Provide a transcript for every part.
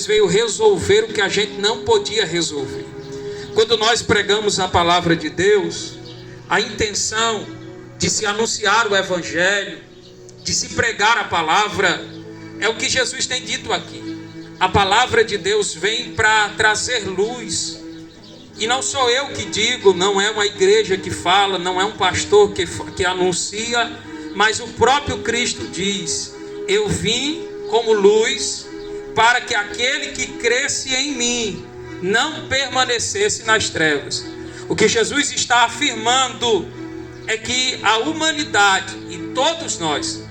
veio resolver o que a gente não podia resolver. Quando nós pregamos a palavra de Deus, a intenção de se anunciar o Evangelho, de se pregar a palavra, é o que Jesus tem dito aqui. A palavra de Deus vem para trazer luz. E não sou eu que digo, não é uma igreja que fala, não é um pastor que anuncia, mas o próprio Cristo diz: eu vim como luz para que aquele que cresce em mim não permanecesse nas trevas. O que Jesus está afirmando é que a humanidade e todos nós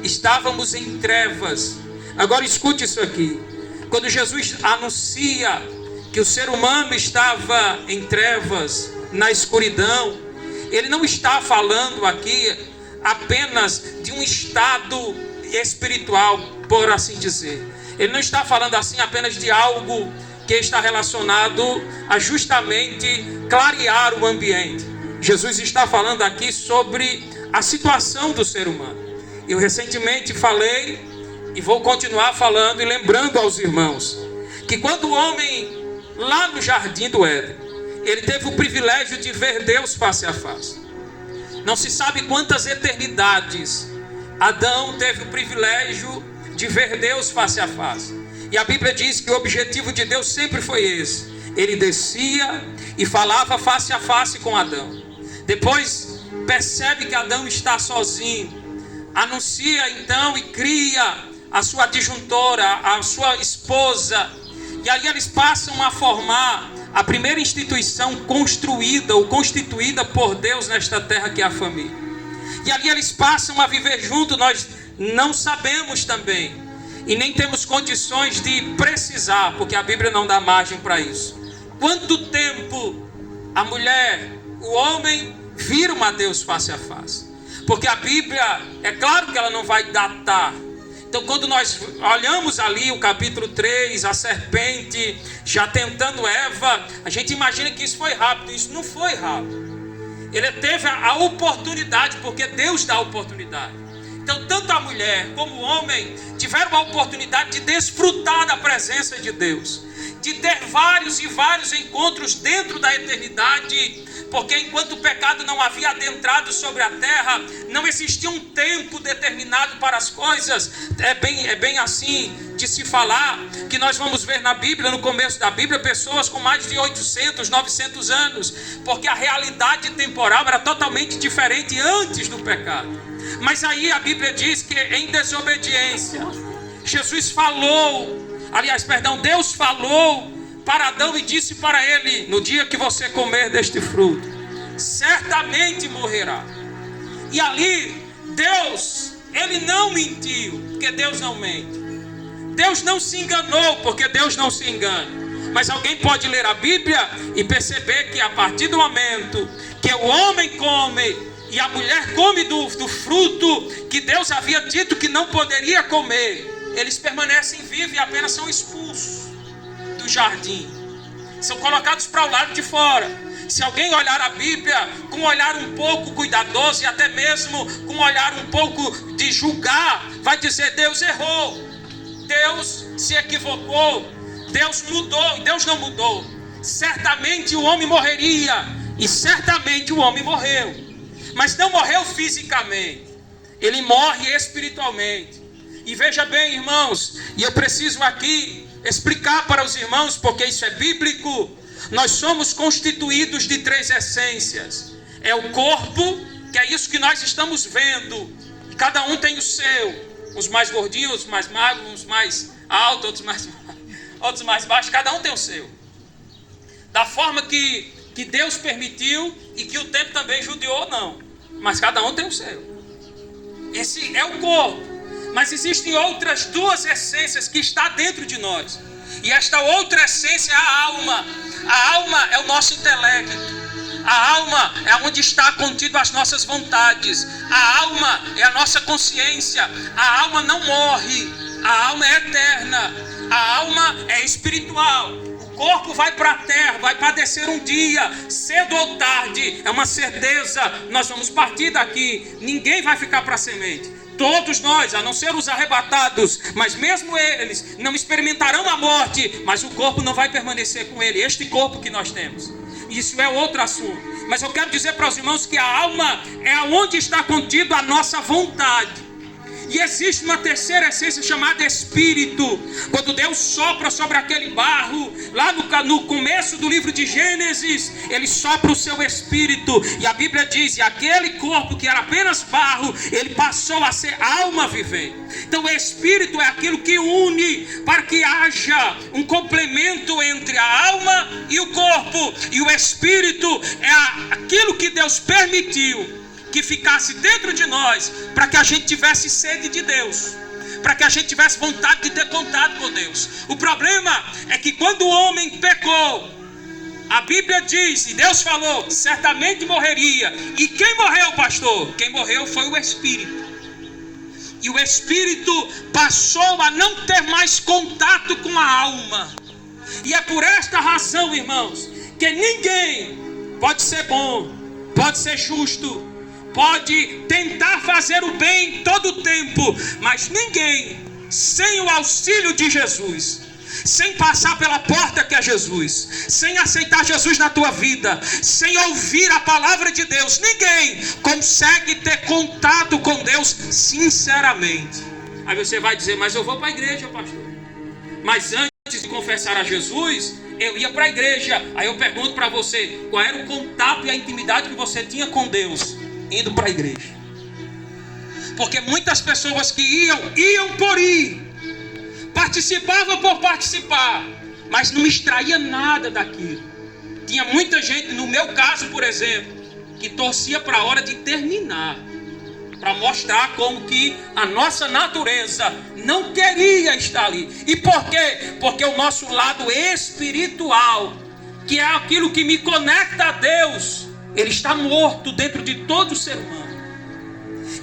estávamos em trevas. Agora escute isso aqui. Quando Jesus anuncia que o ser humano estava em trevas, na escuridão, ele não está falando aqui apenas de um estado espiritual, por assim dizer. Ele não está falando assim apenas de algo que está relacionado a justamente clarear o ambiente. Jesus está falando aqui sobre a situação do ser humano. Eu recentemente falei e vou continuar falando e lembrando aos irmãos que quando o homem, lá no jardim do Éden, ele teve o privilégio de ver Deus face a face. Não se sabe quantas eternidades Adão teve o privilégio de ver Deus face a face. E a Bíblia diz que o objetivo de Deus sempre foi esse. Ele descia e falava face a face com Adão. Depois percebe que Adão está sozinho. Anuncia então e cria a sua adjuntora, a sua esposa. E aí eles passam a formar a primeira instituição construída ou constituída por Deus nesta terra, que é a família. E ali eles passam a viver juntos. Nós não sabemos também e nem temos condições de precisar, porque a Bíblia não dá margem para isso. Quanto tempo a mulher, o homem viram a Deus face a face? Porque a Bíblia, é claro que ela não vai datar. Então quando nós olhamos ali o capítulo 3, a serpente já tentando Eva, a gente imagina que isso foi rápido. Isso não foi rápido. Ele teve a oportunidade, porque Deus dá a oportunidade. Então tanto a mulher como o homem tiveram a oportunidade de desfrutar da presença de Deus, de ter vários e vários encontros dentro da eternidade, porque enquanto o pecado não havia adentrado sobre a terra, não existia um tempo determinado para as coisas. É bem assim de se falar, que nós vamos ver na Bíblia, no começo da Bíblia, pessoas com mais de 800, 900 anos, porque a realidade temporal era totalmente diferente antes do pecado. Mas aí a Bíblia diz que em desobediência, Deus falou para Adão e disse para ele: no dia que você comer deste fruto, certamente morrerá. E ali Deus, ele não mentiu, porque Deus não mente. Deus não se enganou, porque Deus não se engana. Mas alguém pode ler a Bíblia e perceber que a partir do momento que o homem come e a mulher come do fruto que Deus havia dito que não poderia comer, eles permanecem vivos e apenas são expulsos do jardim, são colocados para o lado de fora. Se alguém olhar a Bíblia com um olhar um pouco cuidadoso e até mesmo com um olhar um pouco de julgar, vai dizer: Deus errou, Deus se equivocou, Deus mudou. E Deus não mudou. Certamente o homem morreria, e certamente o homem morreu, mas não morreu fisicamente, ele morre espiritualmente. E veja bem, irmãos, e eu preciso aqui explicar para os irmãos, porque isso é bíblico. Nós somos constituídos de 3 essências. É o corpo, que é isso que nós estamos vendo. Cada um tem o seu. Uns mais gordinhos, outros mais magros, uns mais altos, outros mais baixos. Cada um tem o seu. Da forma que Deus permitiu e que o tempo também judiou, não. Mas cada um tem o seu. Esse é o corpo. Mas existem outras 2 essências que estão dentro de nós. E esta outra essência é a alma. A alma é o nosso intelecto. A alma é onde está contido as nossas vontades. A alma é a nossa consciência. A alma não morre. A alma é eterna. A alma é espiritual. O corpo vai para a terra, vai padecer um dia, cedo ou tarde. É uma certeza. Nós vamos partir daqui. Ninguém vai ficar para a semente. Todos nós, a não ser os arrebatados, mas mesmo eles não experimentarão a morte, mas o corpo não vai permanecer com ele, este corpo que nós temos. Isso é outro assunto. Mas eu quero dizer para os irmãos que a alma é onde está contido a nossa vontade. E existe uma terceira essência chamada espírito. Quando Deus sopra sobre aquele barro, lá no começo do livro de Gênesis, Ele sopra o seu espírito. E a Bíblia diz, e aquele corpo que era apenas barro, ele passou a ser alma vivente. Então o espírito é aquilo que une para que haja um complemento entre a alma e o corpo. E o espírito é aquilo que Deus permitiu que ficasse dentro de nós, para que a gente tivesse sede de Deus, para que a gente tivesse vontade de ter contato com Deus. O problema é que quando o homem pecou, a Bíblia diz, e Deus falou, certamente morreria. E quem morreu, pastor? Quem morreu foi o Espírito. E o Espírito passou a não ter mais contato com a alma. E é por esta razão, irmãos, que ninguém pode ser bom, pode ser justo, pode tentar fazer o bem todo o tempo, mas ninguém, sem o auxílio de Jesus, sem passar pela porta que é Jesus, sem aceitar Jesus na tua vida, sem ouvir a palavra de Deus, ninguém consegue ter contato com Deus sinceramente. Aí você vai dizer, mas eu vou para a igreja, pastor. Mas antes de confessar a Jesus, eu ia para a igreja. Aí eu pergunto para você, qual era o contato e a intimidade que você tinha com Deus indo para a igreja? Porque muitas pessoas que iam por ir, participavam por participar, mas não extraía nada daquilo. Tinha muita gente, no meu caso por exemplo, que torcia para a hora de terminar, para mostrar como que a nossa natureza não queria estar ali. E por quê? Porque o nosso lado espiritual, que é aquilo que me conecta a Deus, ele está morto dentro de todo ser humano.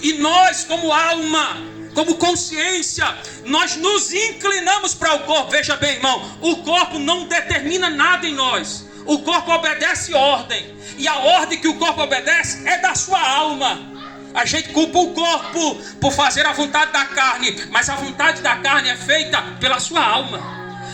E nós, como alma, como consciência, nós nos inclinamos para o corpo. Veja bem, irmão, o corpo não determina nada em nós. O corpo obedece ordem. E a ordem que o corpo obedece é da sua alma. A gente culpa o corpo por fazer a vontade da carne, mas a vontade da carne é feita pela sua alma.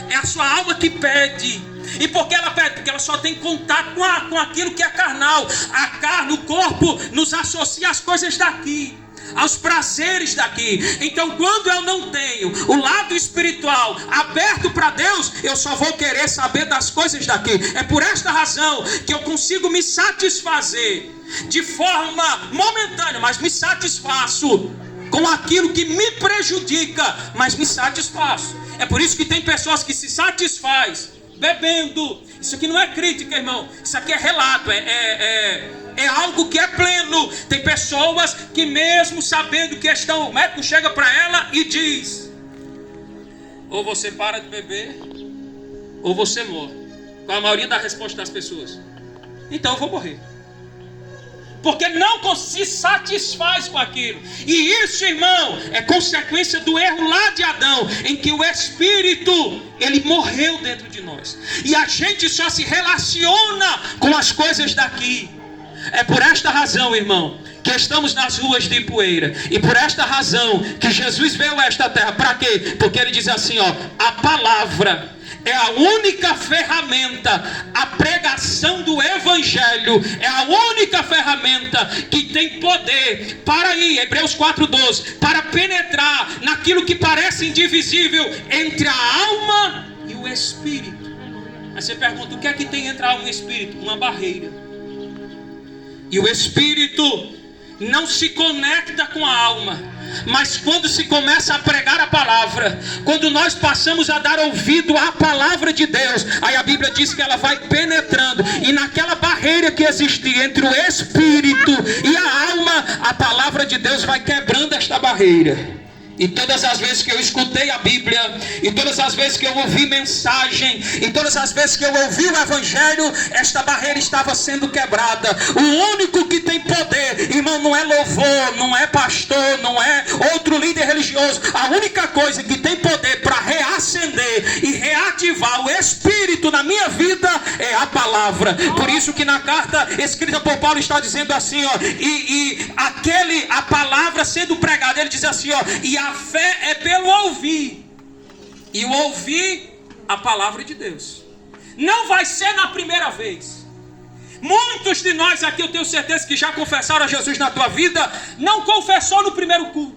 É a sua alma que pede. E por que ela pede? Porque ela só tem contato com aquilo que é carnal. A carne, o corpo, nos associa às coisas daqui, aos prazeres daqui. Então quando eu não tenho o lado espiritual aberto para Deus, eu só vou querer saber das coisas daqui. É por esta razão que eu consigo me satisfazer de forma momentânea, mas me satisfaço com aquilo que me prejudica, mas me satisfaço. É por isso que tem pessoas que se satisfazem bebendo. Isso aqui não é crítica, irmão. Isso aqui é relato, é algo que é pleno. Tem pessoas que mesmo sabendo que estão, o médico chega para ela e diz, ou você para de beber, ou você morre. Qual a maioria da resposta das pessoas? Então eu vou morrer. Porque não se satisfaz com aquilo. E isso, irmão, é consequência do erro lá de Adão, em que o Espírito, ele morreu dentro de nós. E a gente só se relaciona com as coisas daqui. É por esta razão, irmão, que estamos nas ruas de Ipueira. E por esta razão que Jesus veio a esta terra. Para quê? Porque ele diz assim, ó, a palavra é a única ferramenta, a pregação do Evangelho é a única ferramenta que tem poder para ir, Hebreus 4:12, para penetrar naquilo que parece indivisível entre a alma e o Espírito. Aí você pergunta, o que é que tem entre a alma e o Espírito? Uma barreira. E o Espírito não se conecta com a alma. Mas quando se começa a pregar a palavra, quando nós passamos a dar ouvido à palavra de Deus, aí a Bíblia diz que ela vai penetrando, e naquela barreira que existia entre o Espírito e a alma, a palavra de Deus vai quebrando esta barreira. E todas as vezes que eu escutei a Bíblia, e todas as vezes que eu ouvi mensagem, e todas as vezes que eu ouvi o Evangelho, esta barreira estava sendo quebrada. O único que tem poder, irmão, não é louvor, não é pastor, não é outro líder religioso. A única coisa que tem poder para reacender e reativar o Espírito na minha vida é a palavra. Por isso que na carta escrita por Paulo está dizendo assim, ó, a palavra sendo pregada, ele diz assim, ó, e a fé é pelo ouvir, e o ouvir a palavra de Deus. Não vai ser na primeira vez. Muitos de nós aqui, eu tenho certeza que já confessaram a Jesus na tua vida, não confessou no primeiro culto.